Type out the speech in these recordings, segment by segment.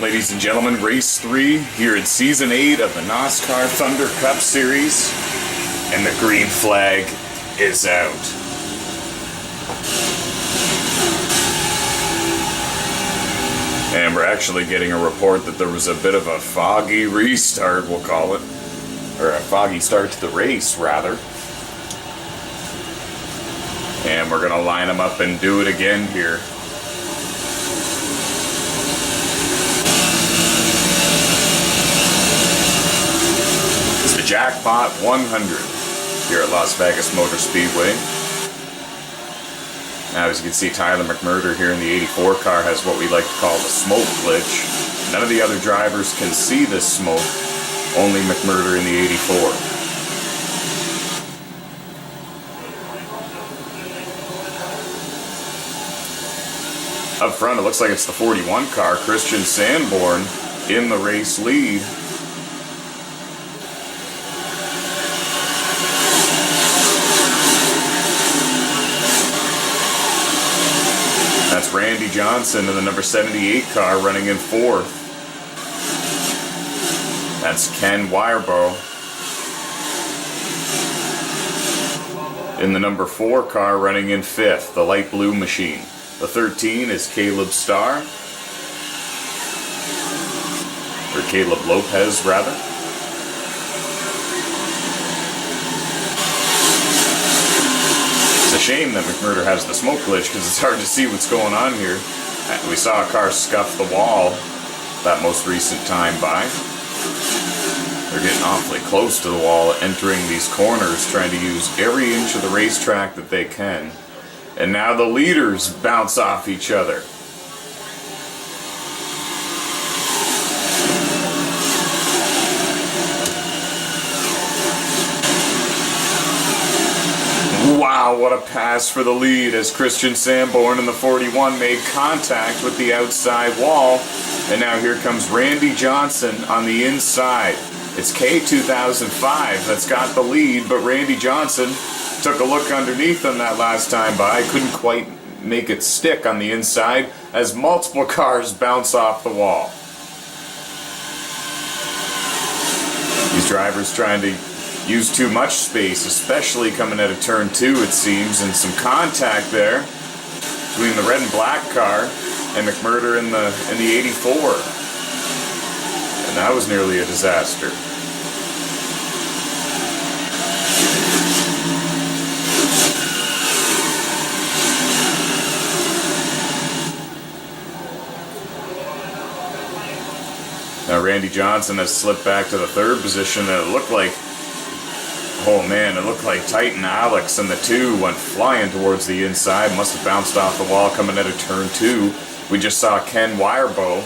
ladies and gentlemen, race 3 here in season 8 of the NOSSCAR Thunder Cup Series, and the green flag is out. And we're actually getting a report that there was a bit of a foggy restart, we'll call it, or a foggy start to the race, rather. And we're gonna line them up and do it again here. Jackpot 100 here at Las Vegas Motor Speedway. Now, as you can see, Tyler McMurder here in the 84 car has what we like to call the smoke glitch. None of the other drivers can see this smoke, only McMurder in the 84. Up front, it looks like it's the 41 car, Christian Sanborn, in the race lead. That's Randy Johnson in the number 78 car running in 4th. That's Ken Wirebow in the number 4 car running in 5th, the light blue machine. The 13 is Caleb Starr, or Caleb Lopez rather. It's a shame that McMurder has the smoke glitch because it's hard to see what's going on here. We saw a car scuff the wall that most recent time by. They're getting awfully close to the wall, entering these corners, trying to use every inch of the racetrack that they can. And now the leaders bounce off each other. Wow, what a pass for the lead as Christian Sanborn in the 41 made contact with the outside wall. And now here comes Randy Johnson on the inside. It's K2005 that's got the lead, but Randy Johnson took a look underneath him that last time by. Couldn't quite make it stick on the inside as multiple cars bounce off the wall. These drivers trying to use too much space, especially coming out of turn 2, it seems, and some contact there between the red and black car and McMurder in the 84. And that was nearly a disaster. Now Randy Johnson has slipped back to the 3rd position, and it looked like, oh man, it looked like Titan Alex and the 2 went flying towards the inside. Must have bounced off the wall coming out of turn 2. We just saw Ken Wirebow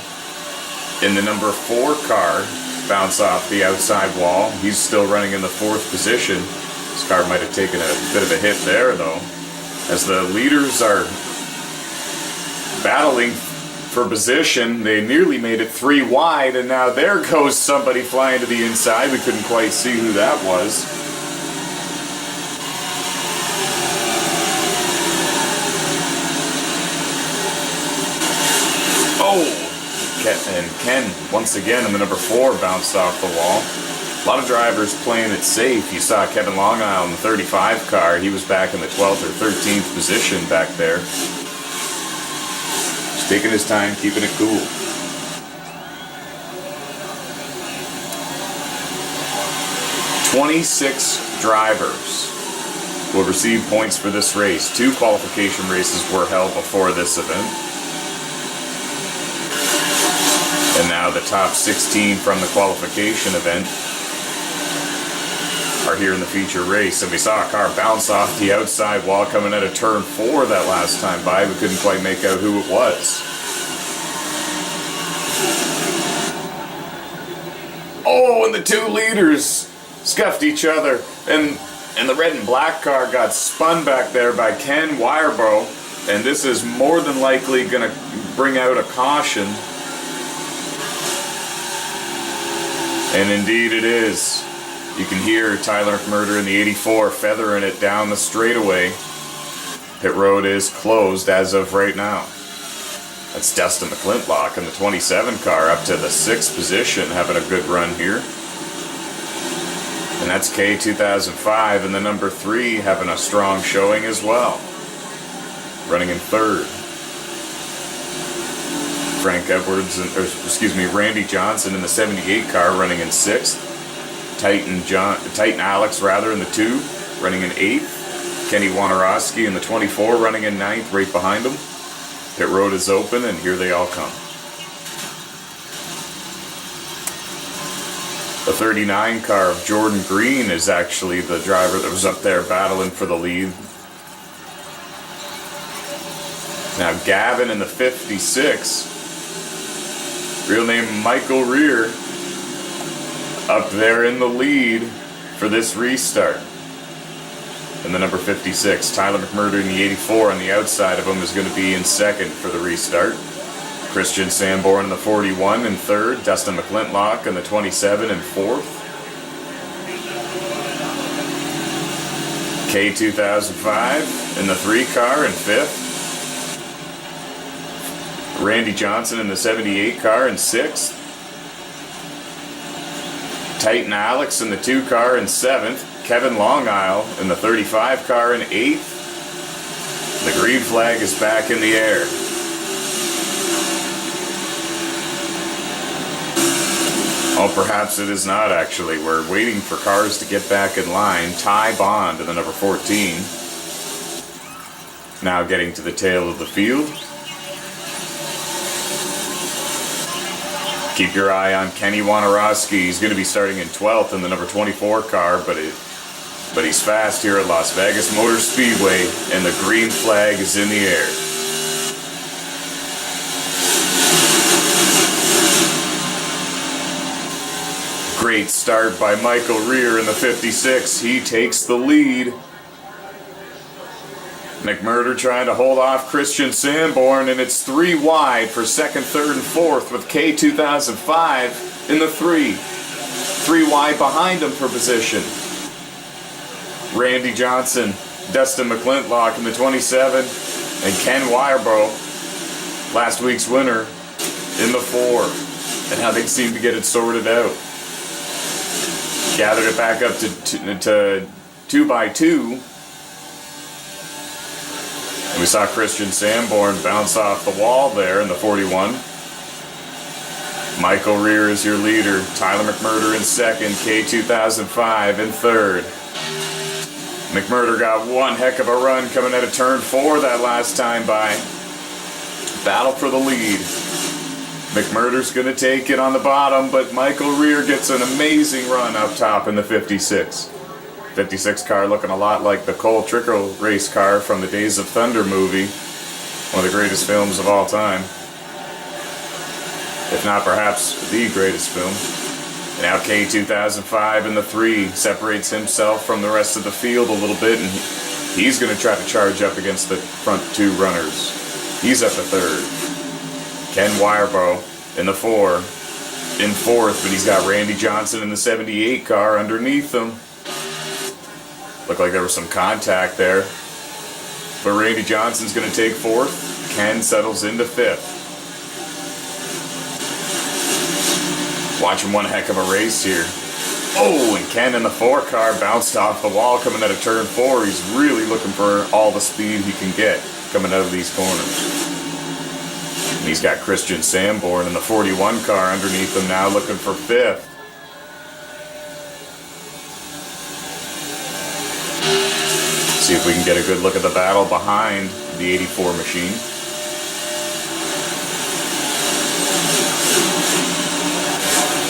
in the number 4 car bounce off the outside wall. He's still running in the 4th position. This car might have taken a bit of a hit there though. As the leaders are battling for position, they nearly made it 3 wide, and now there goes somebody flying to the inside. We couldn't quite see who that was. Oh! And Ken, once again, in the number 4, bounced off the wall. A lot of drivers playing it safe. You saw Kevin Long Isle in the 35 car. He was back in the 12th or 13th position back there. Just taking his time, keeping it cool. "26 drivers will receive points for this race. 2 qualification races were held before this event. And now the top 16 from the qualification event are here in the feature race. And we saw a car bounce off the outside wall coming out of turn 4 that last time by. We couldn't quite make out who it was. Oh, and the 2 leaders scuffed each other. And the red and black car got spun back there by Ken Wirebow. And this is more than likely going to bring out a caution. And indeed it is. You can hear Tyler McMurder in the 84 feathering it down the straightaway. Pit road is closed as of right now. That's Dustin McClintock in the 27 car up to the 6th position, having a good run here. And that's K2005 in the number 3, having a strong showing as well, running in 3rd. Randy Johnson in the 78 car running in 6th. Titan Alex in the 2, running in 8th. Kenny Wojnarowski in the 24 running in 9th, right behind him. Pit road is open, and here they all come. The 39 car of Jordan Green is actually the driver that was up there battling for the lead. Now Gavin in the 56, real name Michael Rear, up there in the lead for this restart. And the number 56, Tyler McMurder in the 84 on the outside of him is going to be in 2nd for the restart. Christian Sanborn in the 41 in 3rd. Dustin McClintock in the 27 in 4th. K2005 in the 3 car in 5th. Randy Johnson in the 78 car in 6th. Titan Alex in the 2 car in 7th. Kevin Longisle in the 35 car in 8th. The green flag is back in the air. Oh, perhaps it is not actually. We're waiting for cars to get back in line. Ty Bond in the number 14. Now getting to the tail of the field. Keep your eye on Kenny Wojnarowski. He's going to be starting in 12th in the number 24 car, but he's fast here at Las Vegas Motor Speedway, and the green flag is in the air. Great start by Michael Rear in the 56. He takes the lead. McMurder trying to hold off Christian Sanborn, and it's 3 wide for 2nd, 3rd, and 4th with K2005 in the 3. 3 wide behind him for position. Randy Johnson, Dustin McClintock in the 27, and Ken Weyerbo, last week's winner, in the 4. And how they seem to get it sorted out. Gathered it back up to 2 by 2. And we saw Christian Sanborn bounce off the wall there in the 41. Michael Rear is your leader. Tyler McMurder in 2nd. K2005 in 3rd. McMurder got one heck of a run coming out of turn 4 that last time by. Battle for the lead. McMurder's going to take it on the bottom, but Michael Rear gets an amazing run up top in the 56. 56 car looking a lot like the Cole Trickle race car from the Days of Thunder movie. One of the greatest films of all time. If not perhaps the greatest film. And now K2005 in the 3 separates himself from the rest of the field a little bit, and he's going to try to charge up against the front 2 runners. He's up to 3rd. Ken Weyerbo in the 4. In 4th, but he's got Randy Johnson in the 78 car underneath him. Looked like there was some contact there. But Randy Johnson's going to take 4th. Ken settles into 5th. Watching one heck of a race here. Oh, and Ken in the 4 car bounced off the wall coming out of turn 4. He's really looking for all the speed he can get coming out of these corners. And he's got Christian Sanborn in the 41 car underneath him now looking for 5th. See if we can get a good look at the battle behind the 84 machine.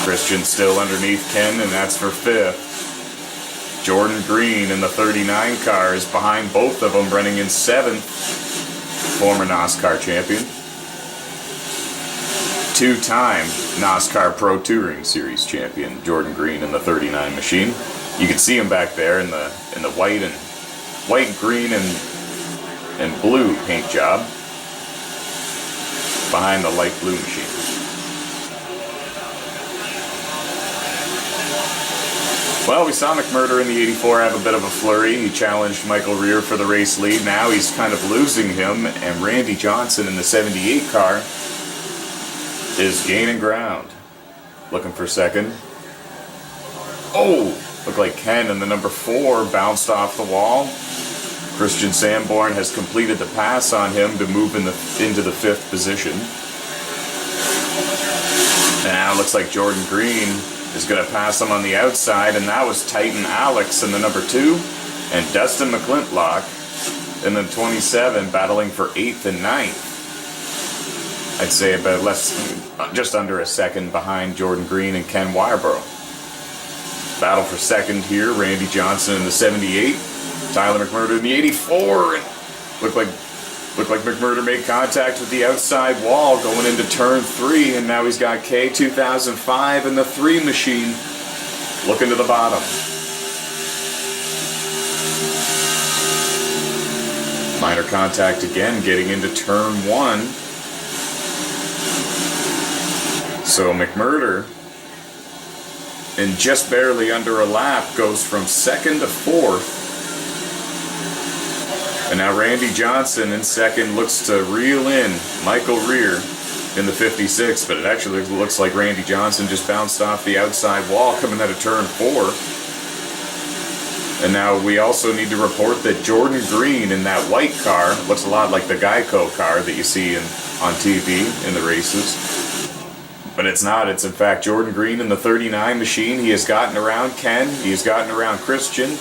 Christian still underneath Ken, and that's for 5th. Jordan Green in the 39 car is behind both of them, running in 7th. Former NOSSCAR champion. 2-time NOSSCAR Pro Touring Series champion, Jordan Green in the 39 machine. You can see him back there in the white, green, and blue paint job behind the light blue machine. Well, we saw McMurder in the 84 have a bit of a flurry. He challenged Michael Rear for the race lead. Now he's kind of losing him, and Randy Johnson in the 78 car is gaining ground. Looking for second. Oh, looked like Ken in the number 4 bounced off the wall. Christian Sanborn has completed the pass on him to move into the 5th position. And now it looks like Jordan Green is going to pass him on the outside, and that was Titan Alex in the number 2, and Dustin McClintock in the 27 battling for 8th and 9th. I'd say about just under a second behind Jordan Green and Ken Wireborough. Battle for second here, Randy Johnson in the 78, Tyler McMurder in the 84, and looked like McMurder made contact with the outside wall going into turn 3, and now he's got K2005 in the 3 machine looking to the bottom. Minor contact again getting into turn 1. So McMurder, in just barely under a lap, goes from 2nd to 4th. And now Randy Johnson in 2nd looks to reel in Michael Rear in the 56, but it actually looks like Randy Johnson just bounced off the outside wall coming out of turn 4. And now we also need to report that Jordan Green in that white car, looks a lot like the Geico car that you see on TV in the races. But it's not, it's in fact Jordan Green in the 39 machine. He has gotten around Ken, he has gotten around Christian,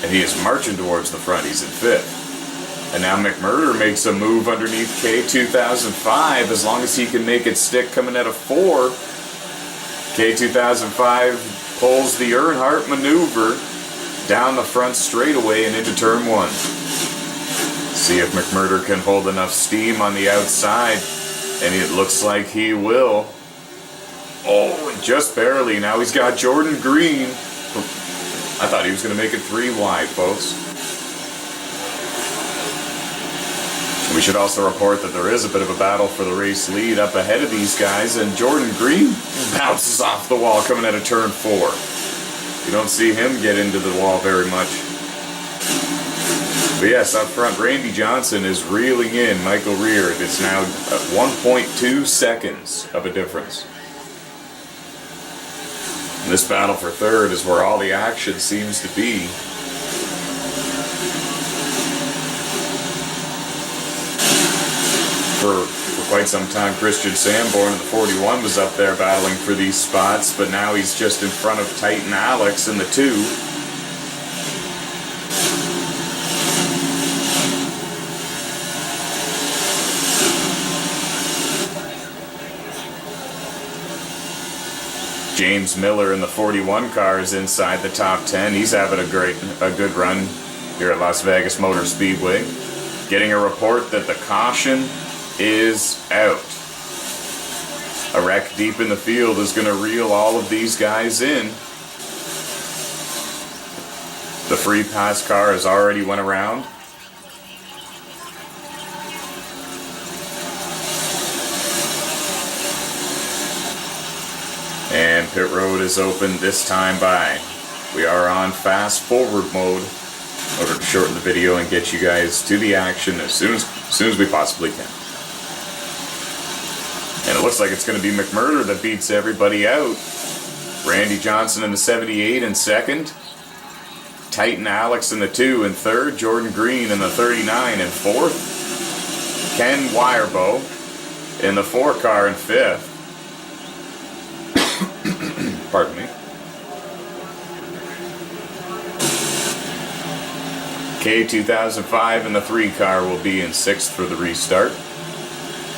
and he is marching towards the front. He's in 5th. And now McMurder makes a move underneath K2005 as long as he can make it stick coming out of 4. K2005 pulls the Earnhardt maneuver down the front straightaway and into turn 1. See if McMurder can hold enough steam on the outside, and it looks like he will. Oh, and just barely. Now he's got Jordan Green. I thought he was going to make it 3 wide, folks. We should also report that there is a bit of a battle for the race lead up ahead of these guys, and Jordan Green bounces off the wall coming out of turn 4. You don't see him get into the wall very much. But yes, up front, Randy Johnson is reeling in Michael Rear. It's now 1.2 seconds of a difference. This battle for 3rd is where all the action seems to be. For quite some time, Christian Sanborn in the 41 was up there battling for these spots, but now he's just in front of Titan Alex in the 2. James Miller in the 41 car is inside the top 10. He's having a good run here at Las Vegas Motor Speedway. Getting a report that the caution is out. A wreck deep in the field is going to reel all of these guys in. The free pass car has already went around. And pit road is open this time by. We are on fast forward mode in order to shorten the video and get you guys to the action as soon as we possibly can. And it looks like it's going to be McMurder that beats everybody out. Randy Johnson in the 78 in 2nd. Titan Alex in the 2 in 3rd. Jordan Green in the 39 in 4th. Ken Wireborough in the 4 car in 5th. Pardon me. K2005 in the 3 car will be in 6th for the restart.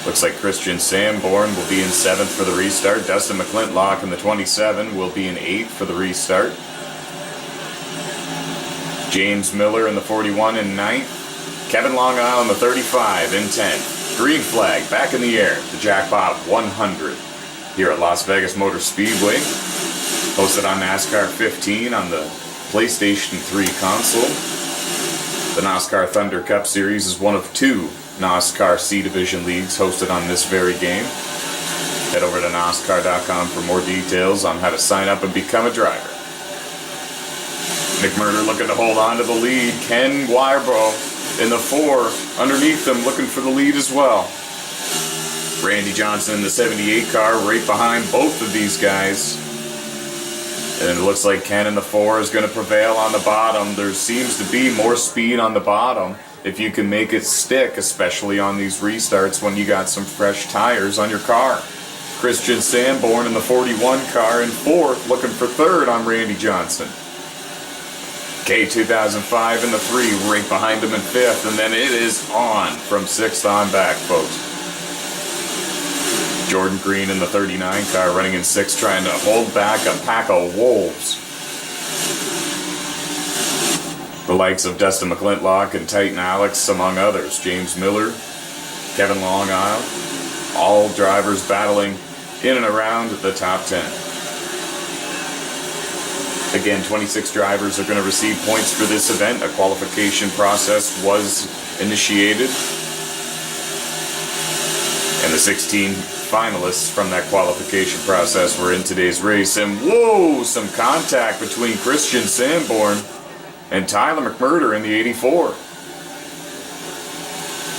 Looks like Christian Sanborn will be in 7th for the restart. Dustin McClintock in the 27 will be in 8th for the restart. James Miller in the 41 in 9th. Kevin Long Isle in the 35 in 10th. Green flag back in the air. The Jackpot 100 here at Las Vegas Motor Speedway. Hosted on NASCAR 15 on the PlayStation 3 console. The NOSSCAR Thunder Cup Series is one of 2 NOSSCAR C Division leagues hosted on this very game. Head over to NOSSCAR.com for more details on how to sign up and become a driver. McMurder looking to hold on to the lead. Ken Guirbro in the 4 underneath them looking for the lead as well. Randy Johnson in the 78 car right behind both of these guys. And it looks like Ken in the 4 is going to prevail on the bottom. There seems to be more speed on the bottom if you can make it stick, especially on these restarts when you got some fresh tires on your car. Christian Sanborn in the 41 car in 4th, looking for 3rd on Randy Johnson. K2005 in the 3, right behind him in 5th, and then it is on from 6th on back, folks. Jordan Green in the 39 car running in 6th, trying to hold back a pack of wolves. The likes of Dustin McClintock and Titan Alex, among others. James Miller, Kevin Long Isle, all drivers battling in and around the top 10. Again, 26 drivers are going to receive points for this event. A qualification process was initiated. And the 16 finalists from that qualification process were in today's race. And whoa, some contact between Christian Sanborn and Tyler McMurder in the 84.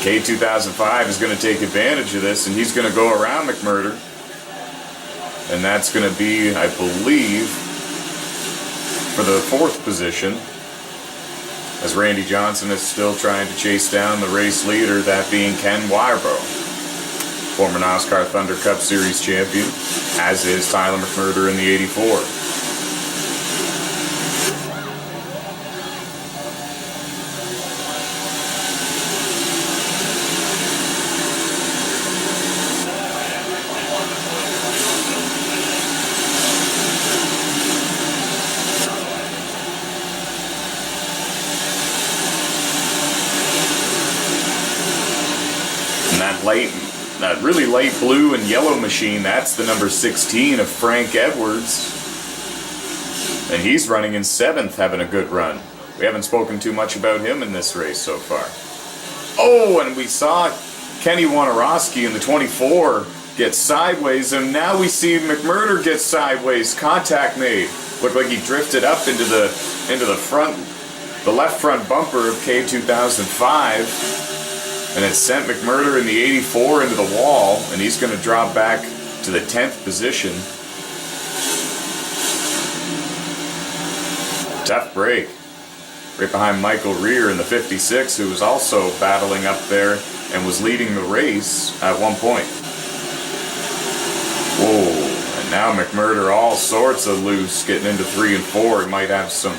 K2005 is going to take advantage of this, and he's going to go around McMurder. And that's going to be, I believe, for the 4th position, as Randy Johnson is still trying to chase down the race leader, that being Ken Guirbro, former NOSSCAR Thunder Cup Series champion, as is Tyler McMurder in the 84. That really light blue and yellow machine, that's the number 16 of Frank Edwards. And he's running in 7th, having a good run. We haven't spoken too much about him in this race so far. Oh, and we saw Kenny Wojnarowski in the 24 get sideways, and now we see McMurder get sideways. Contact made. Looked like he drifted up into the front, the left front bumper of K2005. And it sent McMurder in the 84 into the wall, and he's going to drop back to the 10th position. Tough break. Right behind Michael Rear in the 56, who was also battling up there and was leading the race at one point. Whoa, and now McMurder all sorts of loose, getting into 3 and 4. He might have some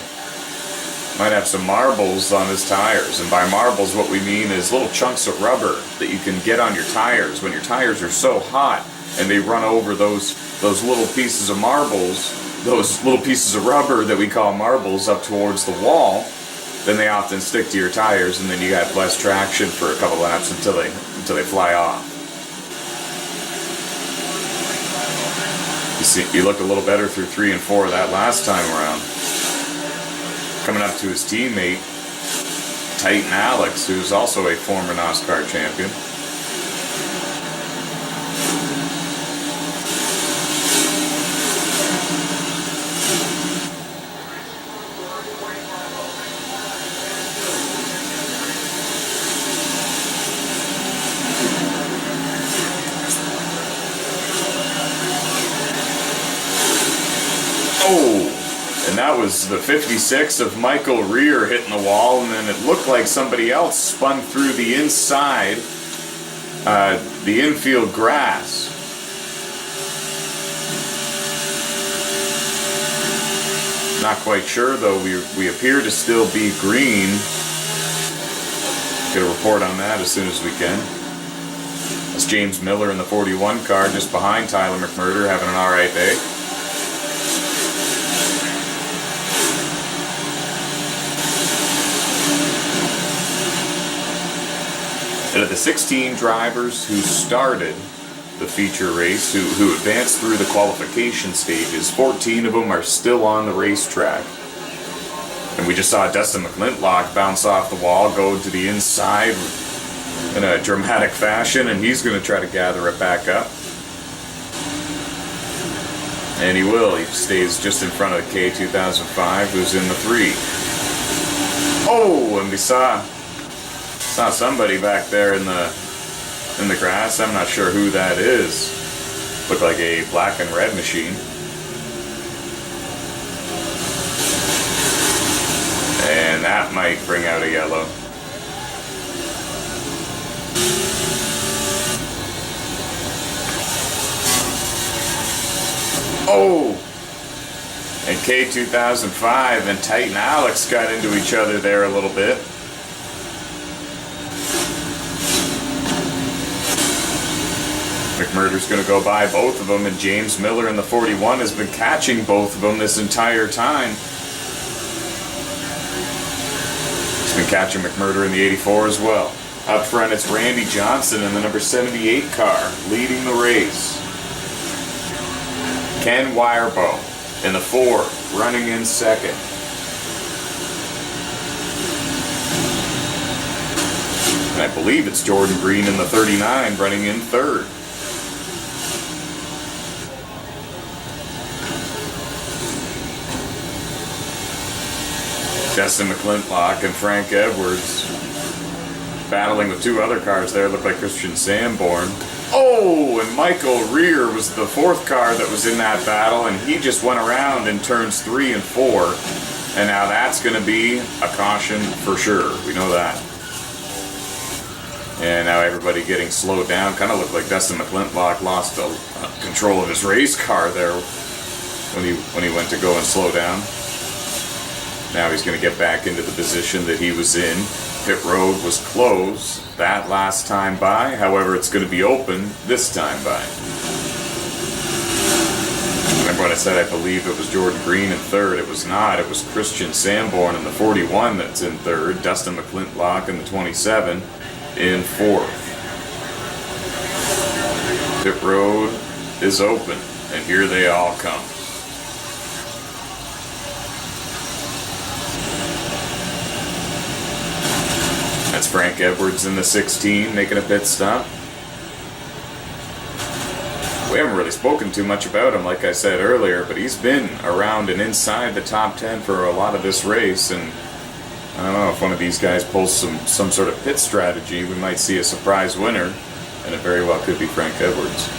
marbles on his tires, and by marbles what we mean is little chunks of rubber that you can get on your tires when your tires are so hot and they run over those little pieces of marbles, those little pieces of rubber that we call marbles up towards the wall. Then they often stick to your tires, and then you have less traction for a couple laps until they fly off. You looked a little better through 3 and 4 that last time around. Coming up to his teammate, Titan Alex, who's also a former NOSSCAR champion. Oh! And that was the 56 of Michael Rear hitting the wall, and then it looked like somebody else spun through the inside, the infield grass. Not quite sure though, we appear to still be green. Get a report on that as soon as we can. That's James Miller in the 41 car, just behind Tyler McMurder, having an alright day. And of the 16 drivers who started the feature race, who advanced through the qualification stages, 14 of them are still on the racetrack. And we just saw Dustin McClintock bounce off the wall, go to the inside in a dramatic fashion, and he's going to try to gather it back up. And he will. He stays just in front of the K2005, who's in the 3. Oh, and we saw somebody back there in the grass. I'm not sure who that is. Looked like a black and red machine. And that might bring out a yellow. Oh! And K2005 and Titan Alex got into each other there a little bit. McMurder's going to go by both of them, and James Miller in the 41 has been catching both of them this entire time. He's been catching McMurder in the 84 as well. Up front, it's Randy Johnson in the number 78 car, leading the race. Ken Wirebow in the 4, running in second. And I believe it's Jordan Green in the 39, running in third. Justin McClintock and Frank Edwards battling with two other cars there. Looked like Christian Sanborn. Oh, and Michael Rear was the 4th car that was in that battle, and he just went around in turns 3 and 4. And now that's going to be a caution for sure. We know that. And now everybody getting slowed down. Kind of looked like Dustin McClintock lost control of his race car there when he went to go and slow down. Now he's going to get back into the position that he was in. Pit road was closed that last time by. However, it's going to be open this time by. Remember when I said I believe it was Jordan Green in third? It was not. It was Christian Sanborn in the 41 that's in third. Dustin McClintock in the 27 in fourth. Pit road is open, and here they all come. That's Frank Edwards in the 16 making a pit stop. We haven't really spoken too much about him, like I said earlier, but he's been around and inside the top 10 for a lot of this race, and I don't know if one of these guys pulls some sort of pit strategy, we might see a surprise winner, and it very well could be Frank Edwards.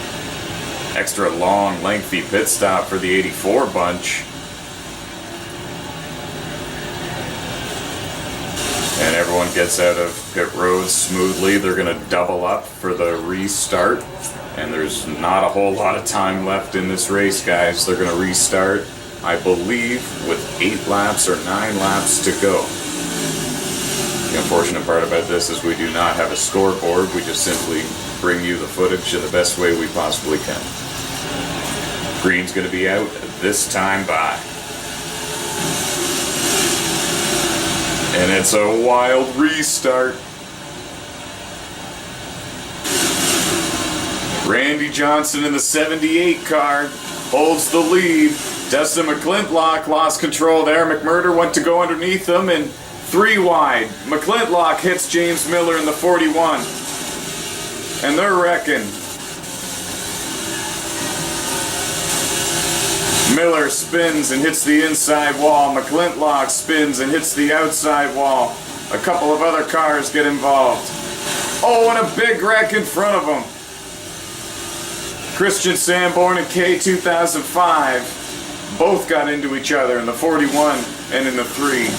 Extra long, lengthy pit stop for the 84 bunch. And everyone gets out of pit road smoothly. They're going to double up for the restart. And there's not a whole lot of time left in this race, guys. They're going to restart, I believe, with 8 laps or 9 laps to go. The unfortunate part about this is we do not have a scoreboard. We just simply bring you the footage in the best way we possibly can. Green's going to be out this time by. And it's a wild restart. Randy Johnson in the 78 car holds the lead. Dustin McClintock lost control there. McMurder went to go underneath him, and 3 wide. McClintock hits James Miller in the 41. And they're wrecking. Miller spins and hits the inside wall. McClintock spins and hits the outside wall. A couple of other cars get involved. Oh, and a big wreck in front of them. Christian Sanborn and K2005 both got into each other in the 41 and in the 3.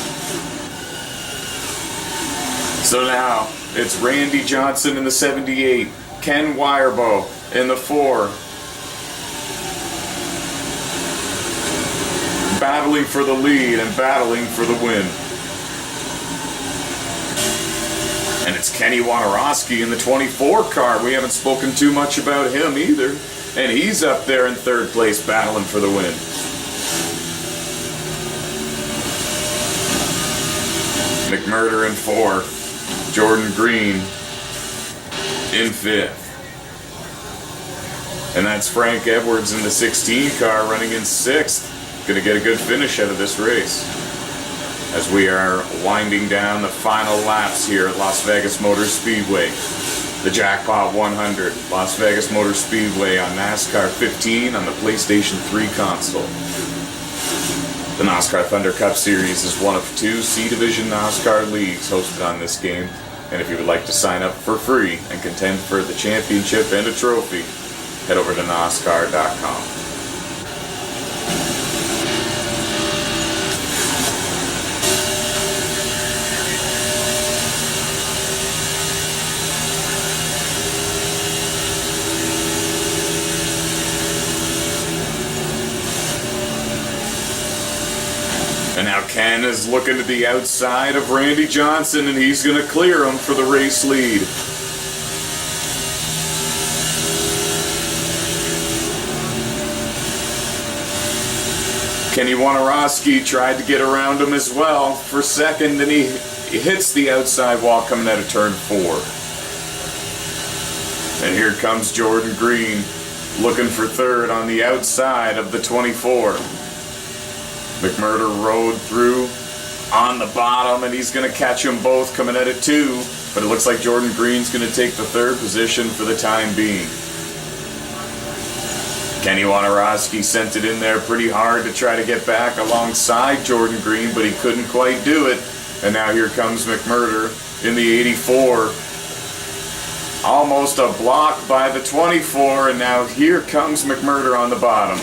So now it's Randy Johnson in the 78, Ken Wirebow in the 4. Battling for the lead and battling for the win. And it's Kenny Wojnarowski in the 24 car. We haven't spoken too much about him either. And he's up there in 3rd place battling for the win. McMurder in 4. Jordan Green in 5th. And that's Frank Edwards in the 16 car running in 6th. Going to get a good finish out of this race as we are winding down the final laps here at Las Vegas Motor Speedway. The Jackpot 100, Las Vegas Motor Speedway on NASCAR 15 on the PlayStation 3 console. The NOSSCAR Thunder Cup Series is one of 2 C-Division NOSSCAR leagues hosted on this game, and if you would like to sign up for free and contend for the championship and a trophy, head over to NOSSCAR.com. And now Ken is looking to the outside of Randy Johnson, and he's going to clear him for the race lead. Kenny Wojnarowski tried to get around him as well for second, and he hits the outside wall coming out of turn 4. And here comes Jordan Green looking for third on the outside of the 24. McMurder rode through on the bottom, and he's going to catch them both coming out of 2. But it looks like Jordan Green's going to take the third position for the time being. Kenny Wojnarowski sent it in there pretty hard to try to get back alongside Jordan Green, but he couldn't quite do it. And now here comes McMurder in the 84. Almost a block by the 24, and now here comes McMurder on the bottom.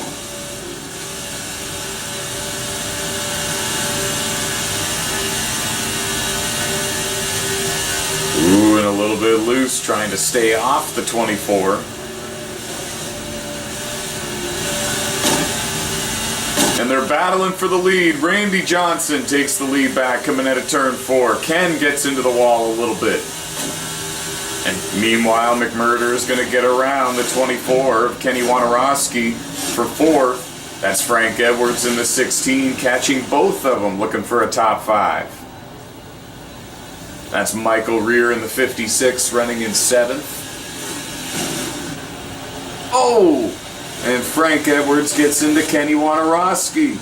Ooh, and a little bit loose, trying to stay off the 24. And they're battling for the lead. Randy Johnson takes the lead back coming out of turn 4. Ken gets into the wall a little bit. And meanwhile, McMurder is going to get around the 24 of Kenny Wojnarowski for 4th. That's Frank Edwards in the 16, catching both of them, looking for a top 5. That's Michael Rear in the 56, running in 7th. Oh! And Frank Edwards gets into Kenny Wojnarowski.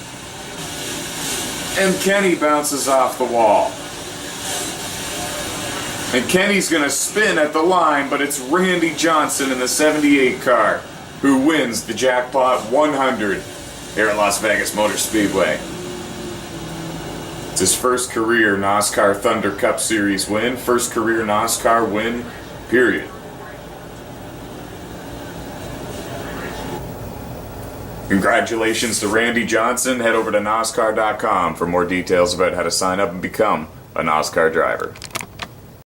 And Kenny bounces off the wall. And Kenny's going to spin at the line, but it's Randy Johnson in the 78 car who wins the Jackpot 100 here at Las Vegas Motor Speedway. It's his first career NOSSCAR Thunder Cup Series win, first career NOSSCAR win, period. Congratulations to Randy Johnson. Head over to NOSSCAR.com for more details about how to sign up and become a NOSSCAR driver.